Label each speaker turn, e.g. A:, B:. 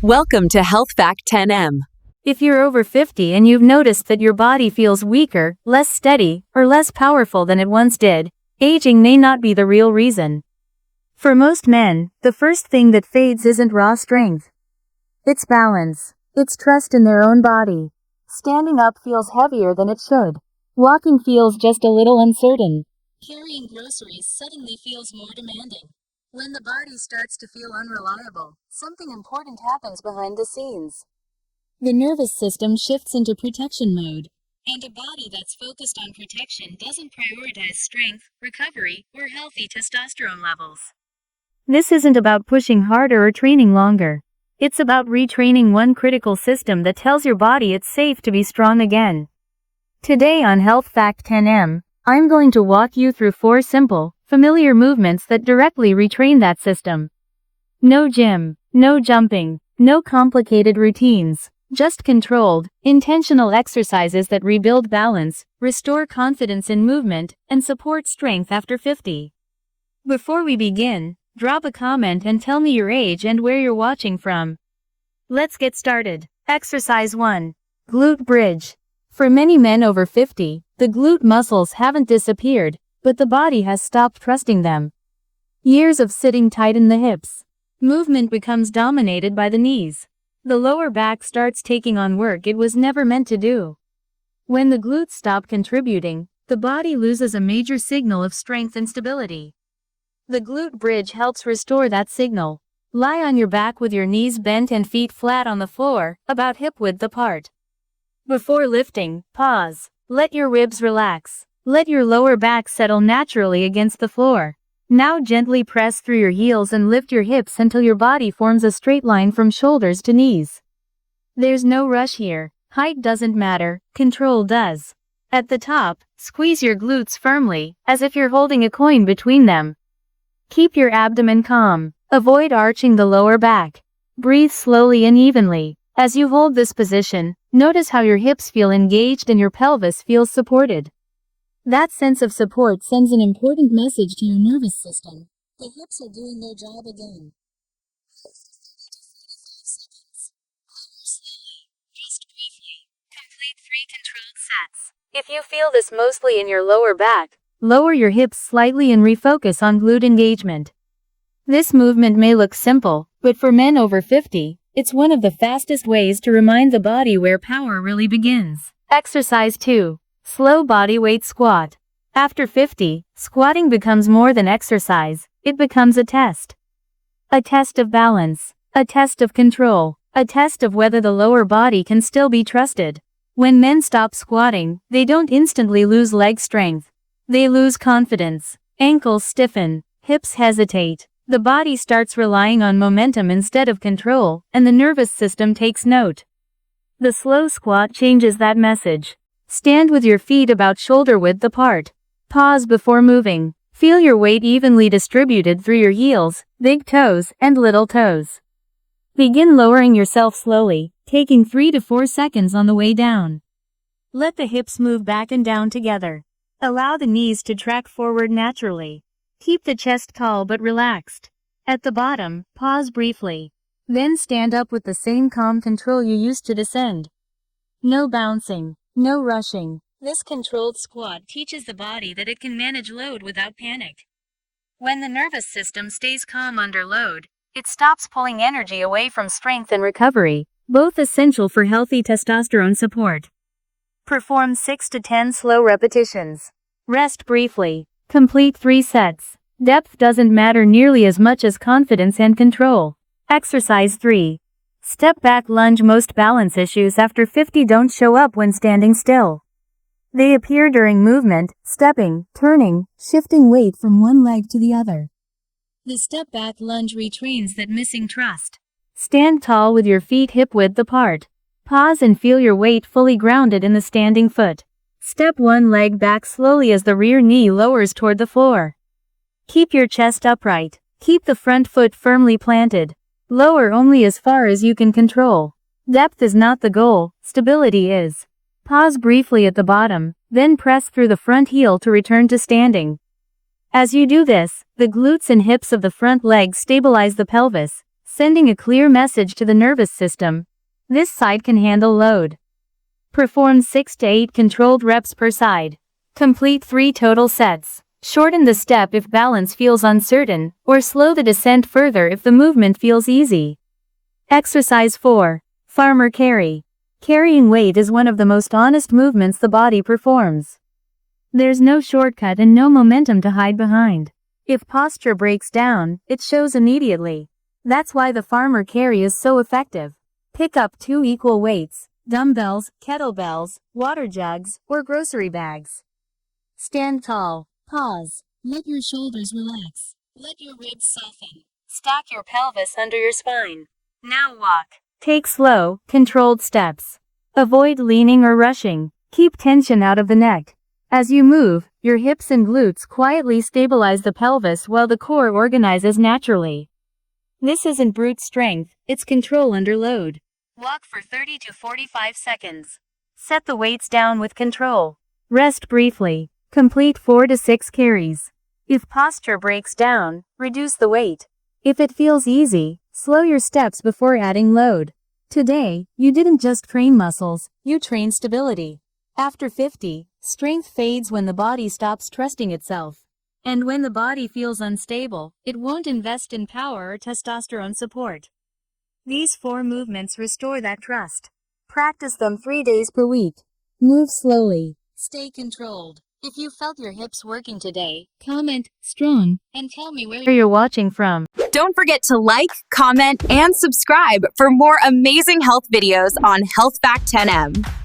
A: Welcome to Health Fact 10M.
B: If you're over 50 and you've noticed that your body feels weaker, less steady, or less powerful than it once did, aging may not be the real reason. For most men, the first thing that fades isn't raw strength. It's balance. It's trust in their own body. Standing up feels heavier than it should. Walking feels just a little uncertain. Carrying groceries suddenly feels more demanding. When the body starts to feel unreliable, something important happens behind the scenes. The nervous system shifts into protection mode. And a body that's focused on protection doesn't prioritize strength, recovery, or healthy testosterone levels. This isn't about pushing harder or training longer. It's about retraining one critical system that tells your body it's safe to be strong again. Today on Health Fact 10M, I'm going to walk you through 4 simple, familiar movements that directly retrain that system. No gym, no jumping, no complicated routines, just controlled, intentional exercises that rebuild balance, restore confidence in movement, and support strength after 50. Before we begin, drop a comment and tell me your age and where you're watching from. Let's get started. Exercise 1. Glute bridge. For many men over 50, the glute muscles haven't disappeared, but the body has stopped trusting them. Years of sitting tighten the hips. Movement becomes dominated by the knees. The lower back starts taking on work it was never meant to do. When the glutes stop contributing, the body loses a major signal of strength and stability. The glute bridge helps restore that signal. Lie on your back with your knees bent and feet flat on the floor, about hip width apart. Before lifting, pause. Let your ribs relax. Let your lower back settle naturally against the floor. Now gently press through your heels and lift your hips until your body forms a straight line from shoulders to knees. There's no rush here. Height doesn't matter, control does. At the top, squeeze your glutes firmly, as if you're holding a coin between them. Keep your abdomen calm. Avoid arching the lower back. Breathe slowly and evenly. As you hold this position, notice how your hips feel engaged and your pelvis feels supported. That sense of support sends an important message to your nervous system. The hips are doing their job again. Just briefly. Complete 3 controlled sets. If you feel this mostly in your lower back, lower your hips slightly and refocus on glute engagement. This movement may look simple, but for men over 50, it's one of the fastest ways to remind the body where power really begins. Exercise 2. Slow body weight squat. After 50, squatting becomes more than exercise, it becomes a test. A test of balance, a test of control, a test of whether the lower body can still be trusted. When men stop squatting, they don't instantly lose leg strength. They lose confidence. Ankles stiffen, hips hesitate. The body starts relying on momentum instead of control, and the nervous system takes note. The slow squat changes that message. Stand with your feet about shoulder width apart. Pause before moving. Feel your weight evenly distributed through your heels, big toes, and little toes. Begin lowering yourself slowly, taking 3 to 4 seconds on the way down. Let the hips move back and down together. Allow the knees to track forward naturally. Keep the chest tall but relaxed. At the bottom, pause briefly. Then stand up with the same calm control you used to descend. No bouncing, no rushing. This controlled squat teaches the body that it can manage load without panic. When the nervous system stays calm under load, it stops pulling energy away from strength and recovery, both essential for healthy testosterone support. Perform 6 to 10 slow repetitions. Rest briefly. Complete 3 sets. Depth doesn't matter nearly as much as confidence and control. Exercise 3. Step back lunge. Most balance issues after 50 don't show up when standing still. They appear during movement, stepping, turning, shifting weight from one leg to the other. The step back lunge retrains that missing trust. Stand tall with your feet hip width apart. Pause and feel your weight fully grounded in the standing foot. Step one leg back slowly as the rear knee lowers toward the floor. Keep your chest upright. Keep the front foot firmly planted. Lower only as far as you can control. Depth is not the goal, stability is. Pause briefly at the bottom, then press through the front heel to return to standing. As you do this, the glutes and hips of the front leg stabilize the pelvis, sending a clear message to the nervous system. This side can handle load. Perform 6 to 8 controlled reps per side. Complete 3 total sets. Shorten the step if balance feels uncertain, or slow the descent further if the movement feels easy. Exercise 4. Farmer carry. Carrying weight is one of the most honest movements the body performs. There's no shortcut and no momentum to hide behind. If posture breaks down, it shows immediately. That's why the farmer carry is so effective. Pick up 2 equal weights, dumbbells, kettlebells, water jugs, or grocery bags. Stand tall. Pause. Let your shoulders relax. Let your ribs soften. Stack your pelvis under your spine. Now walk. Take slow, controlled steps. Avoid leaning or rushing. Keep tension out of the neck. As you move, your hips and glutes quietly stabilize the pelvis while the core organizes naturally. This isn't brute strength, it's control under load. Walk for 30 to 45 seconds. Set the weights down with control. Rest briefly. Complete 4 to 6 carries. If posture breaks down, reduce the weight. If it feels easy, slow your steps before adding load. Today, you didn't just train muscles, you trained stability. After 50, strength fades when the body stops trusting itself. And when the body feels unstable, it won't invest in power or testosterone support. These 4 movements restore that trust. Practice them 3 days per week. Move slowly. Stay controlled. If you felt your hips working today, comment strong and tell me where you're watching from.
A: Don't forget to like, comment, and subscribe for more amazing health videos on Health Fact 10M.